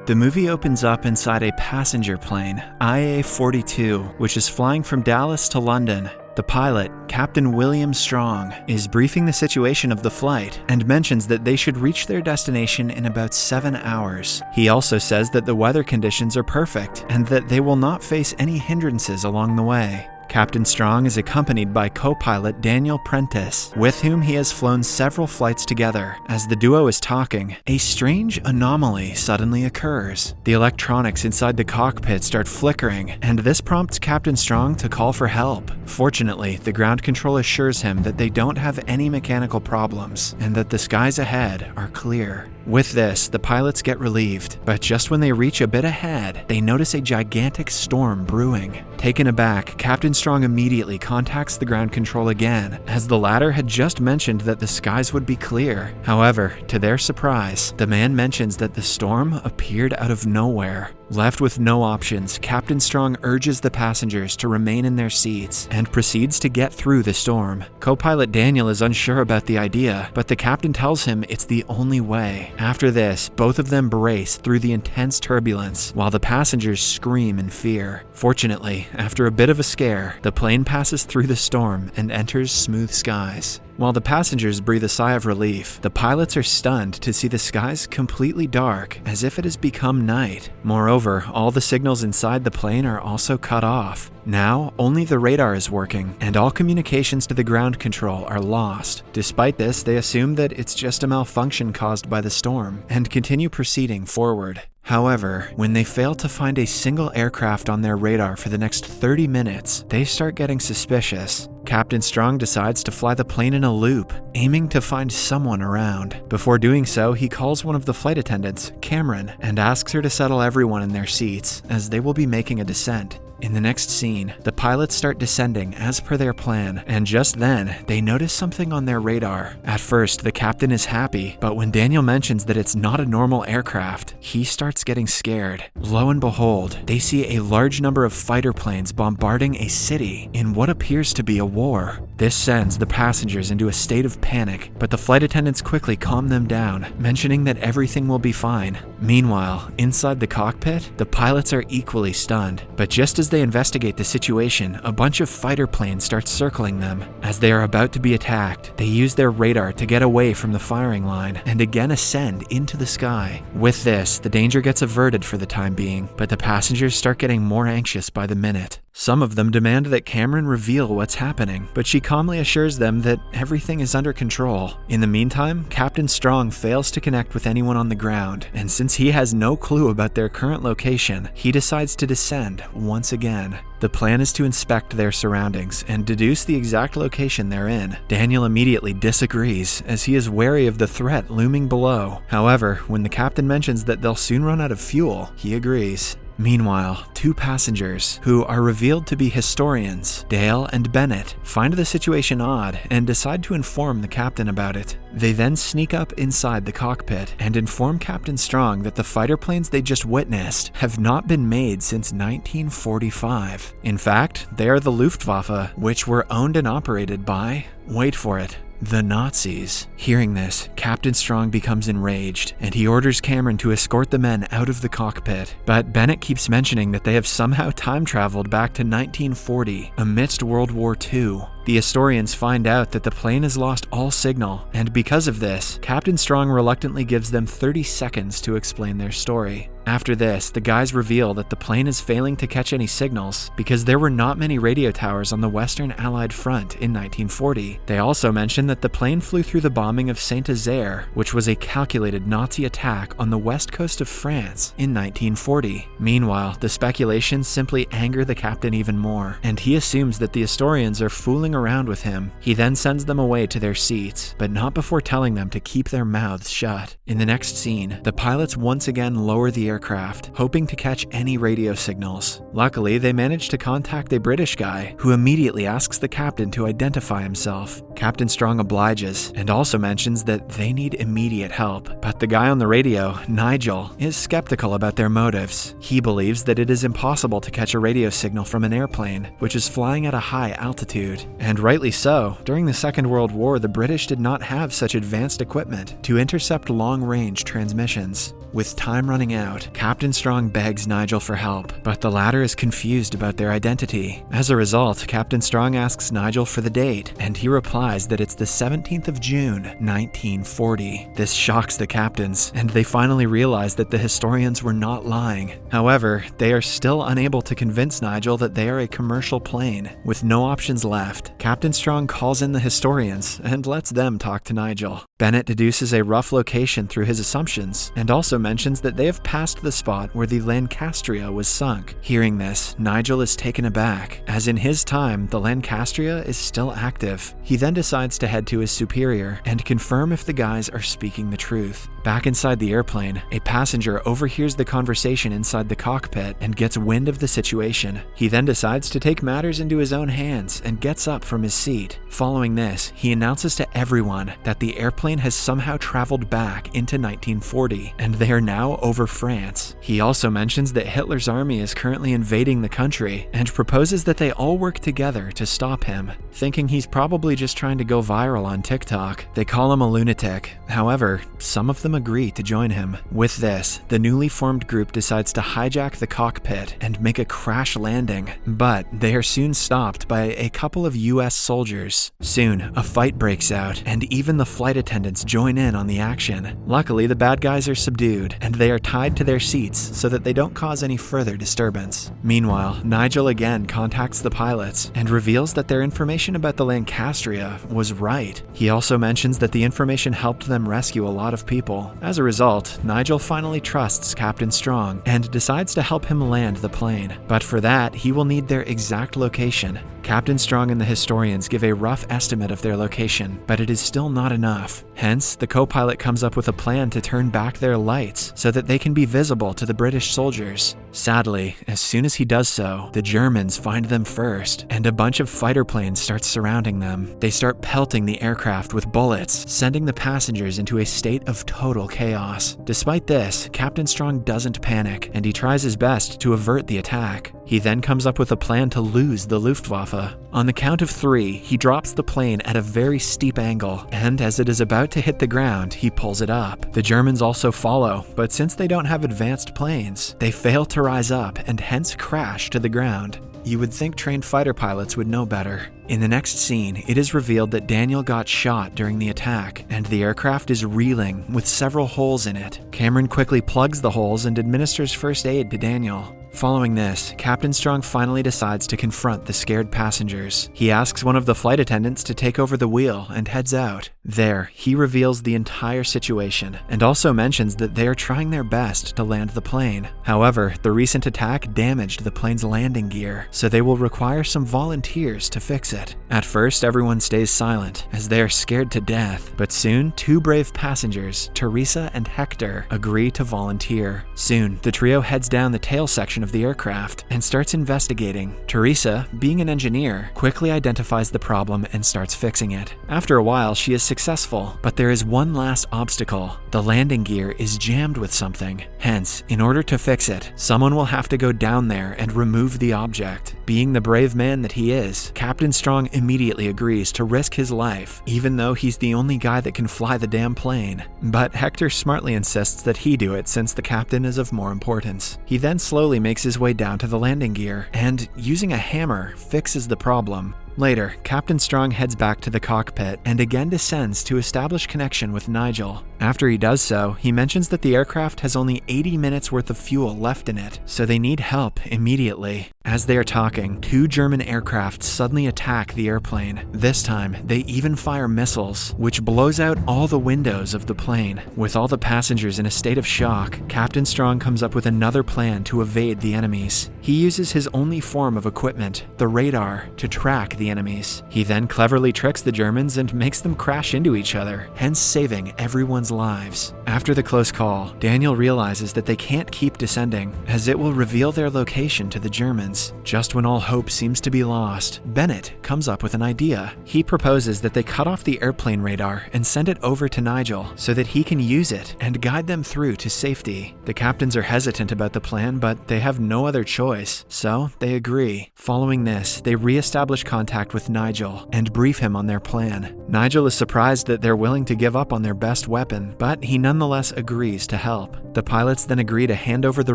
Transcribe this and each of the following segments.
The movie opens up inside a passenger plane, IA-42, which is flying from Dallas to London. The pilot, Captain William Strong, is briefing the situation of the flight and mentions that they should reach their destination in about 7 hours. He also says that the weather conditions are perfect and that they will not face any hindrances along the way. Captain Strong is accompanied by co-pilot Daniel Prentice, with whom he has flown several flights together. As the duo is talking, a strange anomaly suddenly occurs. The electronics inside the cockpit start flickering, and this prompts Captain Strong to call for help. Fortunately, the ground control assures him that they don't have any mechanical problems, and that the skies ahead are clear. With this, the pilots get relieved, but just when they reach a bit ahead, they notice a gigantic storm brewing. Taken aback, Captain Strong immediately contacts the ground control again, as the latter had just mentioned that the skies would be clear. However, to their surprise, the man mentions that the storm appeared out of nowhere. Left with no options, Captain Strong urges the passengers to remain in their seats and proceeds to get through the storm. Co-pilot Daniel is unsure about the idea, but the captain tells him it's the only way. After this, both of them brace through the intense turbulence, while the passengers scream in fear. Fortunately, after a bit of a scare, the plane passes through the storm and enters smooth skies. While the passengers breathe a sigh of relief, the pilots are stunned to see the skies completely dark, as if it has become night. Moreover, all the signals inside the plane are also cut off. Now, only the radar is working, and all communications to the ground control are lost. Despite this, they assume that it's just a malfunction caused by the storm, and continue proceeding forward. However, when they fail to find a single aircraft on their radar for the next 30 minutes, they start getting suspicious. Captain Strong decides to fly the plane in a loop, aiming to find someone around. Before doing so, he calls one of the flight attendants, Cameron, and asks her to settle everyone in their seats, as they will be making a descent. In the next scene, the pilots start descending as per their plan, and just then, they notice something on their radar. At first, the captain is happy, but when Daniel mentions that it's not a normal aircraft, he starts getting scared. Lo and behold, they see a large number of fighter planes bombarding a city in what appears to be a war. This sends the passengers into a state of panic, but the flight attendants quickly calm them down, mentioning that everything will be fine. Meanwhile, inside the cockpit, the pilots are equally stunned, but just as they investigate the situation, a bunch of fighter planes start circling them. As they are about to be attacked, they use their radar to get away from the firing line and again ascend into the sky. With this, the danger gets averted for the time being, but the passengers start getting more anxious by the minute. Some of them demand that Cameron reveal what's happening, but she calmly assures them that everything is under control. In the meantime, Captain Strong fails to connect with anyone on the ground, and since he has no clue about their current location, he decides to descend once again. The plan is to inspect their surroundings and deduce the exact location they're in. Daniel immediately disagrees, as he is wary of the threat looming below. However, when the captain mentions that they'll soon run out of fuel, he agrees. Meanwhile, two passengers, who are revealed to be historians, Dale and Bennett, find the situation odd and decide to inform the captain about it. They then sneak up inside the cockpit and inform Captain Strong that the fighter planes they just witnessed have not been made since 1945. In fact, they are the Luftwaffe, which were owned and operated by, wait for it, the Nazis. Hearing this, Captain Strong becomes enraged, and he orders Cameron to escort the men out of the cockpit. But Bennett keeps mentioning that they have somehow time-traveled back to 1940, amidst World War II. The historians find out that the plane has lost all signal, and because of this, Captain Strong reluctantly gives them 30 seconds to explain their story. After this, the guys reveal that the plane is failing to catch any signals because there were not many radio towers on the Western Allied front in 1940. They also mention that the plane flew through the bombing of Saint-Nazaire, which was a calculated Nazi attack on the west coast of France in 1940. Meanwhile, the speculations simply anger the captain even more, and he assumes that the historians are fooling around with him. He then sends them away to their seats, but not before telling them to keep their mouths shut. In the next scene, the pilots once again lower the aircraft, hoping to catch any radio signals. Luckily, they manage to contact a British guy, who immediately asks the captain to identify himself. Captain Strong obliges, and also mentions that they need immediate help. But the guy on the radio, Nigel, is skeptical about their motives. He believes that it is impossible to catch a radio signal from an airplane, which is flying at a high altitude. And rightly so. During the Second World War, the British did not have such advanced equipment to intercept long-range transmissions. With time running out, Captain Strong begs Nigel for help, but the latter is confused about their identity. As a result, Captain Strong asks Nigel for the date, and he replies that it's the 17th of June, 1940. This shocks the captains, and they finally realize that the historians were not lying. However, they are still unable to convince Nigel that they are a commercial plane. With no options left, Captain Strong calls in the historians and lets them talk to Nigel. Bennett deduces a rough location through his assumptions, and also mentions that they have passed the spot where the Lancastria was sunk. Hearing this, Nigel is taken aback, as in his time, the Lancastria is still active. He then decides to head to his superior and confirm if the guys are speaking the truth. Back inside the airplane, a passenger overhears the conversation inside the cockpit and gets wind of the situation. He then decides to take matters into his own hands and gets up from his seat. Following this, he announces to everyone that the airplane has somehow traveled back into 1940, and they are now over France. He also mentions that Hitler's army is currently invading the country and proposes that they all work together to stop him. Thinking he's probably just trying to go viral on TikTok, they call him a lunatic. However, some of them agree to join him. With this, the newly formed group decides to hijack the cockpit and make a crash landing, but they are soon stopped by a couple of US soldiers. Soon, a fight breaks out, and even the flight attendants join in on the action. Luckily, the bad guys are subdued, and they are tied to their seats so that they don't cause any further disturbance. Meanwhile, Nigel again contacts the pilots and reveals that their information about the Lancastria was right. He also mentions that the information helped them rescue a lot of people. As a result, Nigel finally trusts Captain Strong and decides to help him land the plane. But for that, he will need their exact location. Captain Strong and the historians give a rough estimate of their location, but it is still not enough. Hence, the co-pilot comes up with a plan to turn back their lights so that they can be visible to the British soldiers. Sadly, as soon as he does so, the Germans find them first, and a bunch of fighter planes start surrounding them. They start pelting the aircraft with bullets, sending the passengers into a state of total chaos. Despite this, Captain Strong doesn't panic, and he tries his best to avert the attack. He then comes up with a plan to lose the Luftwaffe. On the count of 3, he drops the plane at a very steep angle, and as it is about to hit the ground, he pulls it up. The Germans also follow, but since they don't have advanced planes, they fail to rise up and hence crash to the ground. You would think trained fighter pilots would know better. In the next scene, it is revealed that Daniel got shot during the attack, and the aircraft is reeling with several holes in it. Cameron quickly plugs the holes and administers first aid to Daniel. Following this, Captain Strong finally decides to confront the scared passengers. He asks one of the flight attendants to take over the wheel and heads out. There, he reveals the entire situation and also mentions that they are trying their best to land the plane. However, the recent attack damaged the plane's landing gear, so they will require some volunteers to fix it. At first, everyone stays silent as they are scared to death, but soon 2 brave passengers, Teresa and Hector, agree to volunteer. Soon, the trio heads down the tail section of the aircraft and starts investigating. Teresa, being an engineer, quickly identifies the problem and starts fixing it. After a while, she is successful, but there is one last obstacle. The landing gear is jammed with something. Hence, in order to fix it, someone will have to go down there and remove the object. Being the brave man that he is, Captain Strong immediately agrees to risk his life, even though he's the only guy that can fly the damn plane. But Hector smartly insists that he do it since the captain is of more importance. He then slowly makes his way down to the landing gear and, using a hammer, fixes the problem. Later, Captain Strong heads back to the cockpit and again descends to establish connection with Nigel. After he does so, he mentions that the aircraft has only 80 minutes worth of fuel left in it, so they need help immediately. As they are talking, 2 German aircraft suddenly attack the airplane. This time, they even fire missiles, which blows out all the windows of the plane. With all the passengers in a state of shock, Captain Strong comes up with another plan to evade the enemies. He uses his only form of equipment, the radar, to track the enemies. He then cleverly tricks the Germans and makes them crash into each other, hence saving everyone's lives. After the close call, Daniel realizes that they can't keep descending, as it will reveal their location to the Germans. Just when all hope seems to be lost, Bennett comes up with an idea. He proposes that they cut off the airplane radar and send it over to Nigel so that he can use it and guide them through to safety. The captains are hesitant about the plan, but they have no other choice, so they agree. Following this, they re-establish contact with Nigel and brief him on their plan. Nigel is surprised that they're willing to give up on their best weapon, but he nonetheless agrees to help. The pilots then agree to hand over the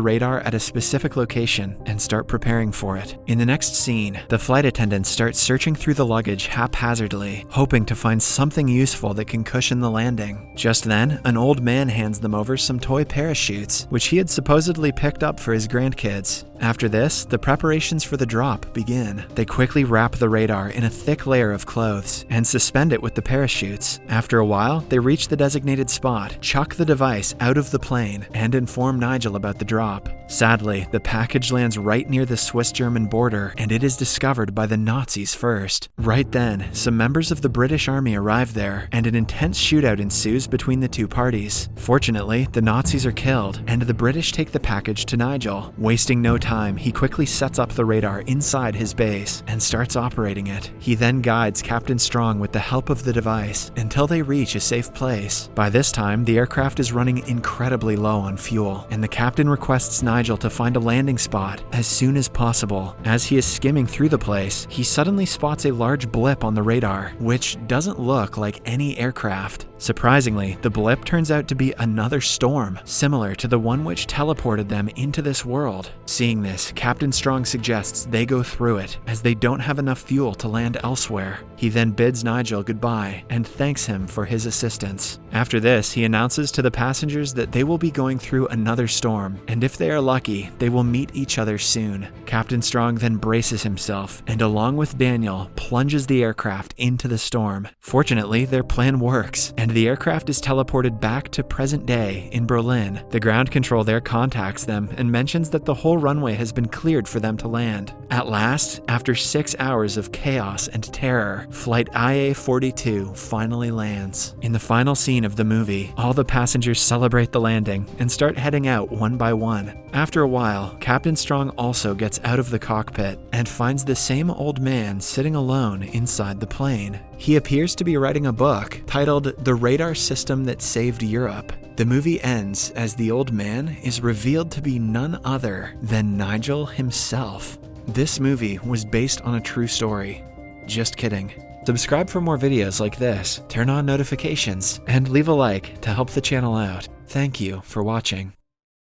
radar at a specific location and start preparing for it. In the next scene, the flight attendants start searching through the luggage haphazardly, hoping to find something useful that can cushion the landing. Just then, an old man hands them over some toy parachutes, which he had supposedly picked up for his grandkids. After this, the preparations for the drop begin. They quickly wrap the radar in a thick layer of clothes and suspend it with the parachutes. After a while, they reach the designated spot, chuck the device out of the plane, and inform Nigel about the drop. Sadly, the package lands right near the Swiss-German border, and it is discovered by the Nazis first. Right then, some members of the British Army arrive there, and an intense shootout ensues between the two parties. Fortunately, the Nazis are killed, and the British take the package to Nigel. Wasting no time, he quickly sets up the radar inside his base and starts operating it. He then guides Captain Strong with the help of the device until they reach a safe place. By this time, the aircraft is running incredibly low on fuel, and the captain requests Nigel to find a landing spot as soon as possible. As he is skimming through the place, he suddenly spots a large blip on the radar, which doesn't look like any aircraft. Surprisingly, the blip turns out to be another storm, similar to the one which teleported them into this world. Seeing this, Captain Strong suggests they go through it, as they don't have enough fuel to land elsewhere. He then bids Nigel goodbye and thanks him for his assistance. After this, he announces to the passengers that they will be going through another storm, and if they are lucky, they will meet each other soon. Captain Strong then braces himself, and along with Daniel, plunges the aircraft into the storm. Fortunately, their plan works, and the aircraft is teleported back to present day in Berlin. The ground control there contacts them and mentions that the whole runway has been cleared for them to land. At last, after 6 hours of chaos and terror, flight IA-42 finally lands. In the final scene of the movie, all the passengers celebrate the landing and start heading out one by one. After a while, Captain Strong also gets out of the cockpit and finds the same old man sitting alone inside the plane. He appears to be writing a book titled The Radar System That Saved Europe. The movie ends as the old man is revealed to be none other than Nigel himself. This movie was based on a true story. Just kidding. Subscribe for more videos like this, turn on notifications, and leave a like to help the channel out. Thank you for watching.